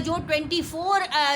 24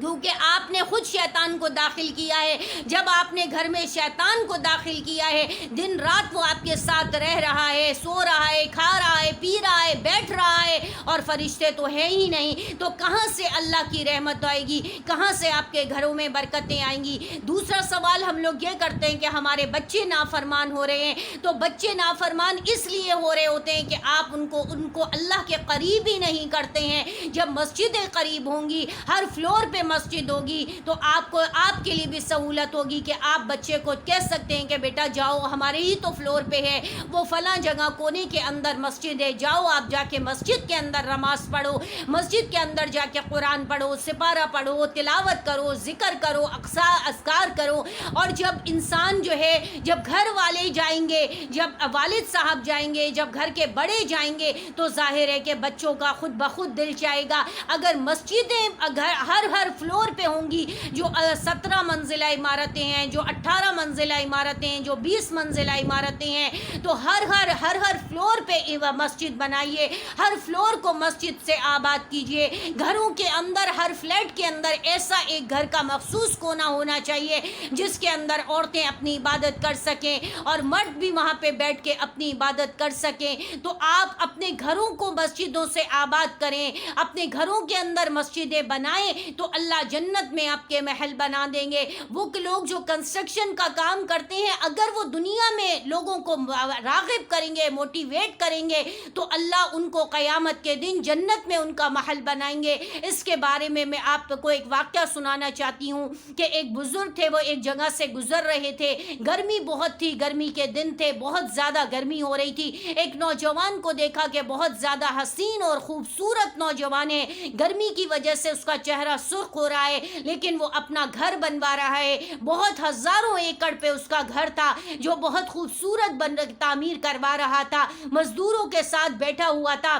کیونکہ آپ نے خود شیطان کو داخل کیا ہے. جب آپ نے گھر میں شیطان کو داخل کیا ہے، دن رات وہ آپ کے ساتھ رہ رہا ہے، سو رہا ہے، کھا رہا ہے، پی رہا ہے، بیٹھ رہا ہے، اور فرشتے تو ہیں ہی نہیں، تو کہاں سے اللہ کی رحمت آئے گی؟ کہاں سے آپ کے گھروں میں برکتیں آئیں گی؟ دوسرا سوال ہم لوگ یہ کرتے ہیں کہ ہمارے بچے نافرمان ہو رہے ہیں. تو بچے نافرمان اس لیے ہو رہے ہوتے ہیں کہ آپ ان کو اللہ کے قریب ہی نہیں کرتے ہیں. جب مسجدیں قریب ہوں گی، ہر فلور پہ مسجد ہوگی، تو آپ کے لیے بھی سہولت ہوگی کہ آپ بچے کو کہہ سکتے ہیں کہ بیٹا جاؤ، ہمارے ہی تو فلور پہ ہے، وہ فلاں جگہ کونے کے اندر مسجد ہے، جاؤ آپ جا کے مسجد کے اندر نماز پڑھو، مسجد کے اندر جا کے قرآن پڑھو، سپارہ پڑھو، تلاوت کرو، ذکر کرو، اذکار کرو. اور جب انسان جو ہے، جب گھر والے جائیں گے، جب والد صاحب جائیں گے، جب گھر کے بڑے جائیں گے، تو ظاہر ہے کہ بچوں کا خود بخود دل چاہے گا. اگر مسجدیں ہر فلور پہ ہوں گی، جو 17 منزلہ عمارتیں ہیں، جو 18 منزلہ عمارتیں ہیں، جو 20 منزلہ عمارتیں ہیں، تو ہر فلور پہ مسجد بنائیے، ہر فلور کو مسجد سے آباد کیجیے. گھروں کے اندر، ہر فلیٹ کے اندر ایسا ایک گھر کا مخصوص کونا ہونا چاہیے جس کے اندر عورتیں اپنی عبادت کر سکیں اور مرد بھی وہاں پہ بیٹھ کے اپنی عبادت کر سکیں. تو آپ اپنے گھروں کو مسجدوں سے آباد کریں، اپنے گھروں کے اندر مسجدیں بنائیں، تو اللہ جنت میں آپ کے محل بنا دیں گے. وہ لوگ جو کنسٹرکشن کا کام کرتے ہیں، اگر وہ دنیا میں لوگوں کو راغب کریں گے، موٹیویٹ کریں گے، تو اللہ ان کو قیامت کے دن جنت میں ان کا محل بنائیں گے. اس کے بارے میں آپ کو ایک واقعہ سنانا چاہتی ہوں کہ ایک بزرگ تھے، وہ ایک جگہ سے گزر رہے تھے، گرمی بہت تھی، گرمی کے دن تھے، بہت زیادہ گرمی ہو رہی تھی. ایک نوجوان کو دیکھا کہ بہت زیادہ حسین اور خوبصورت نوجوان ہے، گرمی کی وجہ سے اس کا چہرہ سرخ ہو رہا ہے، لیکن وہ اپنا گھر بنوا رہا ہے. بہت ہزاروں ایکڑ پہ اس کا گھر تھا جو بہت خوبصورت تعمیر کروا رہا تھا، مزدوروں کے ساتھ بیٹھا ہوا تھا.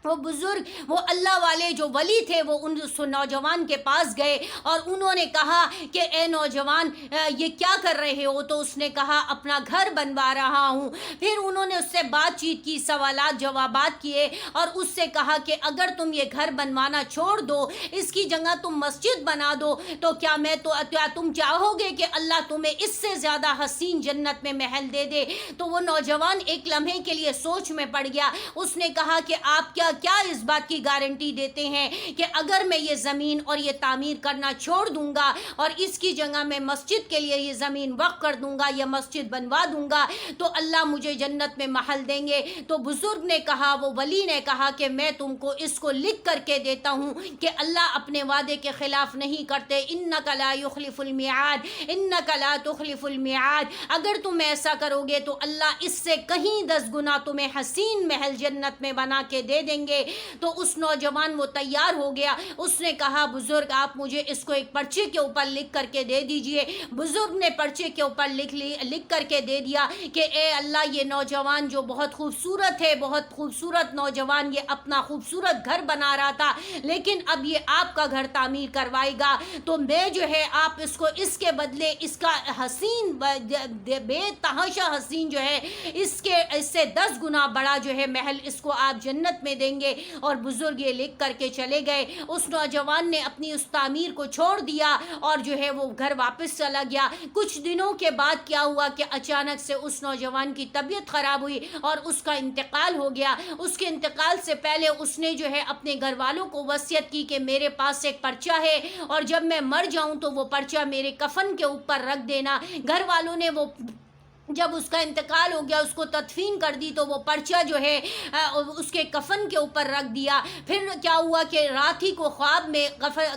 وہ بزرگ، وہ اللہ والے جو ولی تھے، وہ اس نوجوان کے پاس گئے اور انہوں نے کہا کہ اے نوجوان، یہ کیا کر رہے ہو؟ تو اس نے کہا اپنا گھر بنوا رہا ہوں. پھر انہوں نے اس سے بات چیت کی، سوالات جوابات کیے، اور اس سے کہا کہ اگر تم یہ گھر بنوانا چھوڑ دو، اس کی جگہ تم مسجد بنا دو، تو کیا تم چاہو گے کہ اللہ تمہیں اس سے زیادہ حسین جنت میں محل دے دے؟ تو وہ نوجوان ایک لمحے کے لیے سوچ میں پڑ گیا. اس نے کہا کہ آپ کیا اس بات کی گارنٹی دیتے ہیں کہ اگر میں یہ زمین اور یہ تعمیر کرنا چھوڑ دوں گا اور اس کی جگہ میں مسجد کے لیے یہ زمین وقف کر دوں گا یا مسجد بنوا دوں گا، تو اللہ مجھے جنت میں محل دیں گے؟ تو بزرگ نے کہا، وہ ولی نے کہا کہ میں تم کو اس کو لکھ کر کے دیتا ہوں کہ اللہ اپنے وعدے کے خلاف نہیں کرتے. انک لا یخلف المیعاد، انک لا تخلف المیعاد. اگر تم ایسا کرو گے تو اللہ اس سے کہیں 10 گنا تمہیں حسین محل جنت میں بنا کے دے دیں گے. تو اس نوجوان وہ تیار ہو گیا. اس نے کہا بزرگ آپ مجھے اس کو ایک پرچے کے اوپر لکھ کر کے دے دیجئے. بزرگ نے پرچے کے اوپر لکھ کر کے دے دیا کہ اے اللہ، یہ نوجوان جو بہت خوبصورت ہے، بہت خوبصورت نوجوان، یہ اپنا خوبصورت گھر بنا رہا تھا، لیکن اب یہ آپ کا گھر تعمیر کروائے گا، تو میں جو ہے آپ اس کو اس کے بدلے اس کا حسین، بے تحاشا حسین جو ہے، اس سے 10 گنا بڑا جو ہے محل اس کو آپ جنت میں دیں گے. اور بزرگ یہ لکھ کر کے چلے گئے. اس نوجوان نے اپنی اس تعمیر کو چھوڑ دیا اور جو ہے وہ گھر واپس چلا گیا. کچھ دنوں کے بعد کیا ہوا کہ اچانک سے اس نوجوان کی طبیعت خراب ہوئی اور اس کا انتقال ہو گیا. اس کے انتقال سے پہلے اس نے جو ہے اپنے گھر والوں کو وصیت کی کہ میرے پاس ایک پرچہ ہے اور جب میں مر جاؤں تو وہ پرچہ میرے کفن کے اوپر رکھ دینا. گھر والوں نے وہ جب اس کا انتقال ہو گیا، اس کو تدفین کر دی، تو وہ پرچہ جو ہے اس کے کفن کے اوپر رکھ دیا. پھر کیا ہوا کہ رات ہی کو خواب میں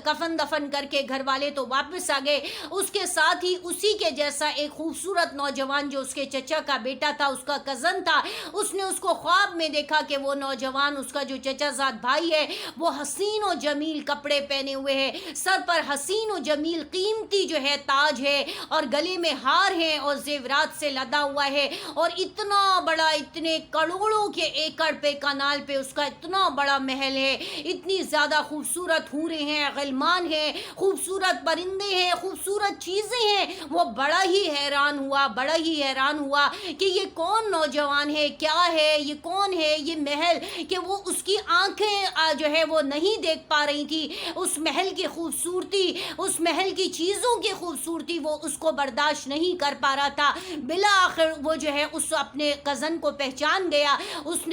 کفن دفن کر کے گھر والے تو واپس آ گئے. اس کے ساتھ ہی اسی کے جیسا ایک خوبصورت نوجوان جو اس کے چچا کا بیٹا تھا، اس کا کزن تھا، اس نے اس کو خواب میں دیکھا کہ وہ نوجوان، اس کا جو چچا زاد بھائی ہے، وہ حسین و جمیل کپڑے پہنے ہوئے ہے، سر پر حسین و جمیل قیمتی جو ہے تاج ہے اور گلے میں ہار ہیں اور زیورات سے ادا ہوا ہے، اور اتنا بڑا، اتنے کروڑوں کے ایکڑ پہ کنال پہ اس کا اتنا بڑا محل ہے، اتنی زیادہ خوبصورت حوریں ہیں، غلمان ہیں، خوبصورت پرندے ہیں، خوبصورت چیزیں ہیں۔ وہ بڑا ہی حیران ہوا کہ یہ کون نوجوان ہے، کیا ہے، یہ کون ہے، یہ محل، کہ وہ اس کی آنکھیں جو ہے وہ نہیں دیکھ پا رہی تھی اس محل کی خوبصورتی، اس محل کی چیزوں کی خوبصورتی، وہ اس کو برداشت نہیں کر پا رہا تھا۔ بالآخر وہ جو ہے اس اپنے کزن کو پہچان گیا، اس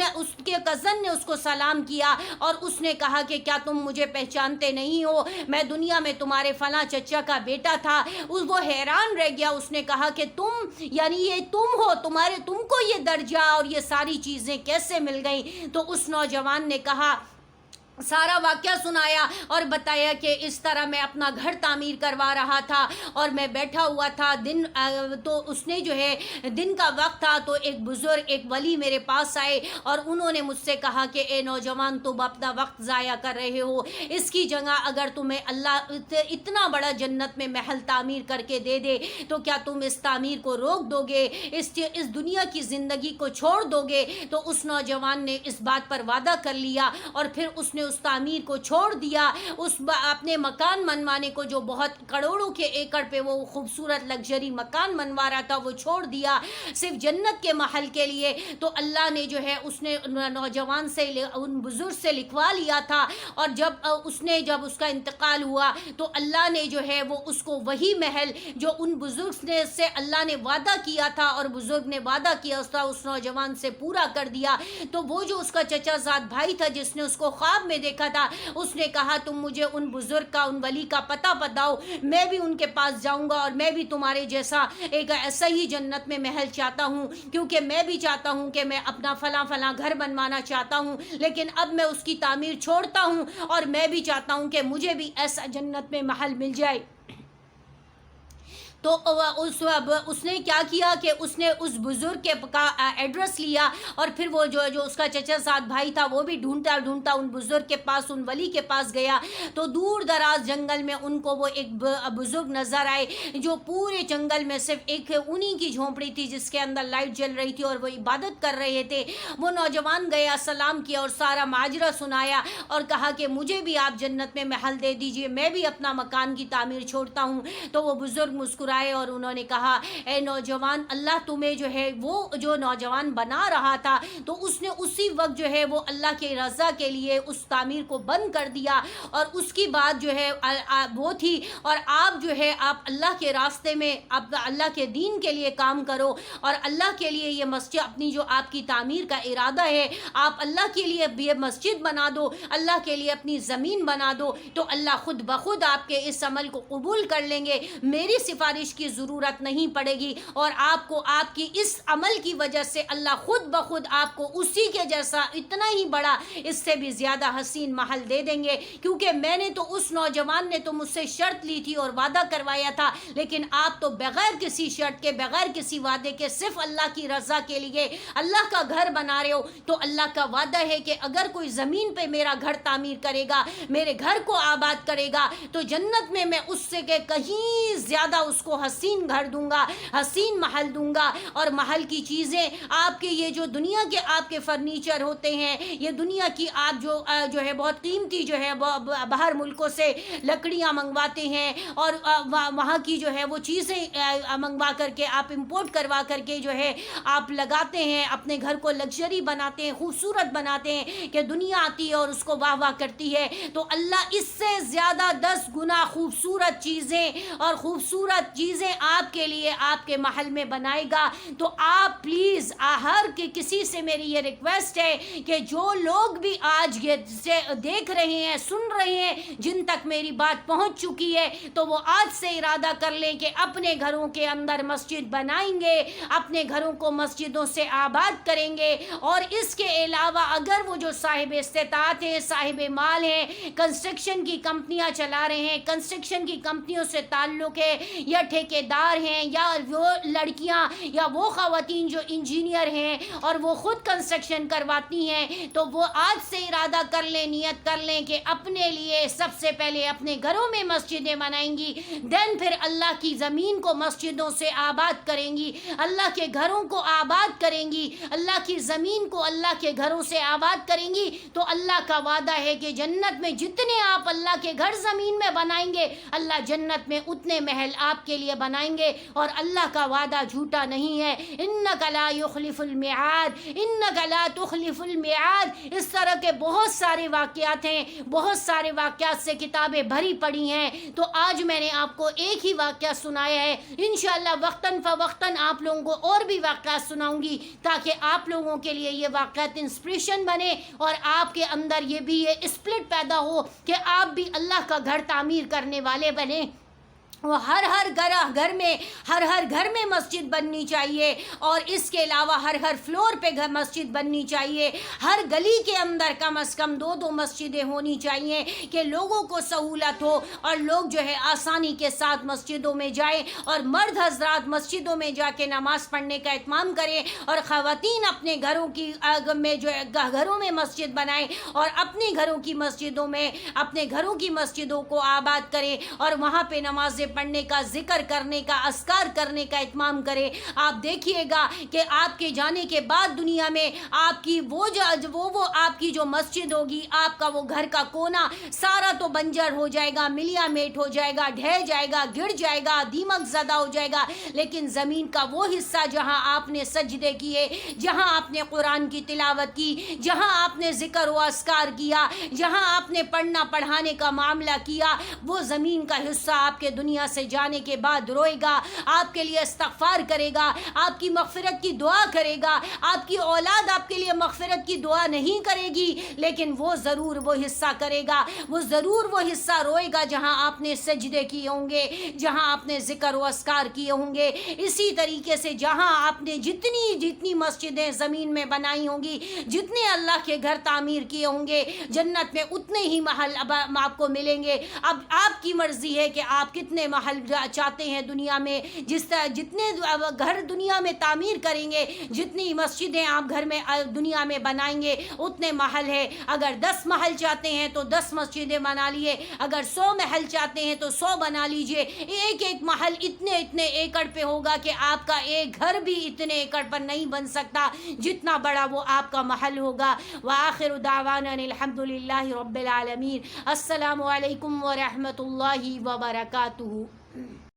کے کزن نے اس کو سلام کیا اور اس نے کہا کہ کیا تم مجھے پہچانتے نہیں ہو، میں دنیا میں تمہارے فلاں چچا کا بیٹا تھا۔ وہ حیران رہ گیا، اس نے کہا کہ تم، یعنی یہ تم ہو، تم کو یہ درجہ اور یہ ساری چیزیں کیسے مل گئیں؟ تو اس نوجوان نے کہا، سارا واقعہ سنایا اور بتایا کہ اس طرح میں اپنا گھر تعمیر کروا رہا تھا اور میں بیٹھا ہوا تھا، تو اس نے جو ہے دن کا وقت تھا، تو ایک بزرگ، ایک ولی میرے پاس آئے اور انہوں نے مجھ سے کہا کہ اے نوجوان، تم اپنا وقت ضائع کر رہے ہو، اس کی جگہ اگر تمہیں اللہ اتنا بڑا جنت میں محل تعمیر کر کے دے دے تو کیا تم اس تعمیر کو روک دو گے، اس دنیا کی زندگی کو چھوڑ دو گے؟ تو اس نوجوان نے اس بات پر وعدہ کر لیا اور پھر اس نے اس تعمیر کو چھوڑ دیا، اپنے مکان منوانے کو، جو بہت کروڑوں کے ایکڑ پہ وہ خوبصورت لگژری مکان منوا رہا تھا، وہ چھوڑ دیا صرف جنت کے محل کے لیے۔ تو اللہ نے جو ہے اس نے نوجوان سے، ان بزرگ سے لکھوا لیا تھا، اور جب اس کا انتقال ہوا تو اللہ نے جو ہے وہ اس کو وہی محل جو ان بزرگ سے اللہ نے وعدہ کیا تھا اور بزرگ نے وعدہ کیا تھا اس نوجوان سے پورا کر دیا۔ تو وہ جو اس کا چچا زاد بھائی تھا جس نے اس کو خواب میں دیکھا تھا، اس نے کہا تم مجھے ان بزرگ کا، ان ولی کا پتہ بتاؤ، میں بھی ان کے پاس جاؤں گا اور میں بھی تمہارے جیسا ایک ایسا ہی جنت میں محل چاہتا ہوں، کیونکہ میں بھی چاہتا ہوں کہ میں اپنا فلاں گھر بنوانا چاہتا ہوں، لیکن اب میں اس کی تعمیر چھوڑتا ہوں اور میں بھی چاہتا ہوں کہ مجھے بھی ایسا جنت میں محل مل جائے۔ تو اس نے کیا کیا کہ اس نے اس بزرگ کا ایڈریس لیا، اور پھر وہ جو اس کا چچا زاد بھائی تھا وہ بھی ڈھونڈتا ان بزرگ کے پاس، ان ولی کے پاس گیا۔ تو دور دراز جنگل میں ان کو وہ ایک بزرگ نظر آئے جو پورے جنگل میں صرف ایک انہی کی جھونپڑی تھی جس کے اندر لائٹ جل رہی تھی اور وہ عبادت کر رہے تھے۔ وہ نوجوان گیا، سلام کیا اور سارا ماجرا سنایا اور کہا کہ مجھے بھی آپ جنت میں محل دے دیجئے، میں بھی اپنا مکان کی تعمیر چھوڑتا ہوں۔ تو وہ بزرگ مسکرائے اور انہوں نے کہا، اے نوجوان، اللہ تمہیں جو ہے وہ جو نوجوان بنا رہا تھا تو اس نے اسی وقت جو ہے وہ اللہ کے رضا کے لیے اس تعمیر کو بند کر دیا، اور اس کی بات جو ہے وہ تھی، اور آپ جو ہے آپ اللہ کے راستے میں، آپ اللہ کے دین کے لیے کام کرو، اور اللہ کے لیے یہ مسجد، اپنی جو آپ کی تعمیر کا ارادہ ہے، آپ اللہ کے لیے یہ مسجد بنا دو، اللہ کے لیے اپنی زمین بنا دو، تو اللہ خود بخود آپ کے اس عمل کو قبول کر لیں گے، میری سفارش کی ضرورت نہیں پڑے گی، اور آپ کو آپ کی اس عمل کی وجہ سے اللہ خود بخود آپ کو اسی کے جیسا اتنا ہی بڑا، اس سے بھی زیادہ حسین محل دے دیں گے، کیونکہ میں نے تو اس نوجوان نے تو مجھ سے شرط لی تھی اور وعدہ کروایا تھا، لیکن آپ تو بغیر کسی شرط کے، بغیر کسی وعدے کے، صرف اللہ کی رضا کے لیے اللہ کا گھر بنا رہے ہو۔ تو اللہ کا وعدہ ہے کہ اگر کوئی زمین پہ میرا گھر تعمیر کرے گا، میرے گھر کو آباد کرے گا، تو جنت میں میں اس سے کہیں زیادہ اس کو حسین گھر دوں گا، حسین محل دوں گا، اور محل کی چیزیں، آپ کے یہ جو دنیا کے آپ کے فرنیچر ہوتے ہیں، یہ دنیا کی آپ جو ہے بہت قیمتی جو ہے باہر ملکوں سے لکڑیاں منگواتے ہیں اور وہاں کی جو ہے وہ چیزیں منگوا کر کے آپ امپورٹ کروا کر کے جو ہے آپ لگاتے ہیں، اپنے گھر کو لگژری بناتے ہیں، خوبصورت بناتے ہیں کہ دنیا آتی ہے اور اس کو واہ واہ کرتی ہے، تو اللہ اس سے زیادہ 10 گنا خوبصورت چیزیں اور خوبصورت چیزیں آپ کے لیے آپ کے محل میں بنائے گا۔ تو آپ پلیز کسی سے میری یہ ریکویسٹ ہے کہ جو لوگ بھی آج یہ دیکھ رہے ہیں، سن رہے ہیں، جن تک میری بات پہنچ چکی ہے، تو وہ آج سے ارادہ کر لیں کہ اپنے گھروں کے اندر مسجد بنائیں گے، اپنے گھروں کو مسجدوں سے آباد کریں گے، اور اس کے علاوہ اگر وہ جو صاحب استطاعت ہیں، صاحب مال ہیں، کنسٹرکشن کی کمپنیاں چلا رہے ہیں، کنسٹرکشن کی کمپنیوں سے تعلق ہے، یا ٹھیکیدار ہیں یا وہ لڑکیاں یا وہ خواتین جو انجینئر ہیں اور وہ خود کنسٹرکشن کرواتی ہیں، تو وہ آج سے ارادہ کر لیں، نیت کر لیں کہ اپنے لیے سب سے پہلے اپنے گھروں میں مسجدیں بنائیں گی، دین پھر اللہ کی زمین کو مسجدوں سے آباد کریں گی، اللہ کے گھروں کو آباد کریں گی، اللہ کی زمین کو اللہ کے گھروں سے آباد کریں گی۔ تو اللہ کا وعدہ ہے کہ جنت میں جتنے آپ اللہ کے گھر زمین میں بنائیں گے، اللہ جنت میں اتنے محل آپ کے لیے بنائیں گے، اور اللہ کا وعدہ جھوٹا نہیں ہے۔ انک لا یخلف الميعاد، انک لا تخلف الميعاد۔ اس طرح کے بہت سارے واقعات ہیں، بہت سارے واقعات سے کتابیں بھری پڑی ہیں، تو آج میں نے آپ کو ایک ہی واقعہ سنایا ہے، انشاءاللہ وقتاً فوقتاً آپ لوگوں کو اور بھی واقعات سناؤں گی تاکہ آپ لوگوں کے لیے یہ واقعات انسپریشن بنے اور آپ کے اندر یہ بھی یہ اسپرٹ پیدا ہو کہ آپ بھی اللہ کا گھر تعمیر کرنے والے بنیں۔ وہ ہر گھر میں مسجد بننی چاہیے، اور اس کے علاوہ ہر فلور پہ مسجد بننی چاہیے، ہر گلی کے اندر کم از کم 2 مسجدیں ہونی چاہیے کہ لوگوں کو سہولت ہو اور لوگ جو ہے آسانی کے ساتھ مسجدوں میں جائیں، اور مرد حضرات مسجدوں میں جا کے نماز پڑھنے کا اہتمام کریں، اور خواتین اپنے گھروں کی میں جو ہے گھروں میں مسجد بنائیں اور اپنے گھروں کی مسجدوں میں اپنے گھروں کی مسجدوں کو آباد کریں اور وہاں پہ نمازیں پڑھنے کا، ذکر کرنے کا، اذکار کرنے کا اہتمام کرے۔ آپ دیکھیے گا کہ آپ کے جانے کے بعد دنیا میں آپ کی وہ آپ کی جو مسجد ہوگی، آپ کا وہ گھر کا کونا سارا تو بنجر ہو جائے گا، ملیا میٹ ہو جائے گا، ڈھہ جائے گا، گر جائے گا، دیمک زدہ ہو جائے گا، لیکن زمین کا وہ حصہ جہاں آپ نے سجدے کیے، جہاں آپ نے قرآن کی تلاوت کی، جہاں آپ نے ذکر و اذکار کیا، جہاں آپ نے پڑھنا پڑھانے کا معاملہ کیا، وہ زمین کا حصہ آپ کے دنیا سے جانے کے بعد روئے گا، آپ کے لیے استغفار کرے گا، آپ کی مغفرت کی دعا کرے گا۔ آپ کی اولاد آپ کے لیے مغفرت کی دعا نہیں کرے گی، لیکن وہ ضرور وہ حصہ کرے گا، وہ ضرور وہ حصہ روئے گا جہاں آپ نے سجدے کیے ہوں گے، جہاں آپ نے ذکر و اذکار کیے ہوں گے۔ اسی طریقے سے جہاں آپ نے جتنی مسجدیں زمین میں بنائی ہوں گی، جتنے اللہ کے گھر تعمیر کیے ہوں گے، جنت میں اتنے ہی محل اب آپ کو ملیں گے۔ اب آپ کی مرضی ہے کہ آپ کتنے محل چاہتے ہیں دنیا میں، جس طرح جتنے گھر دنیا میں تعمیر کریں گے، جتنی مسجدیں آپ گھر میں دنیا میں بنائیں گے، اتنے محل ہے۔ اگر 10 محل چاہتے ہیں تو 10 مسجدیں بنا لیے، اگر 100 محل چاہتے ہیں تو 100 بنا لیجئے۔ ایک محل اتنے ایکڑ پہ ہوگا کہ آپ کا ایک گھر بھی اتنے ایکڑ پر نہیں بن سکتا جتنا بڑا وہ آپ کا محل ہوگا۔ وآخر دعوانا الحمدللہ رب العالمین۔ السلام علیکم ورحمۃ اللہ وبرکاتہ۔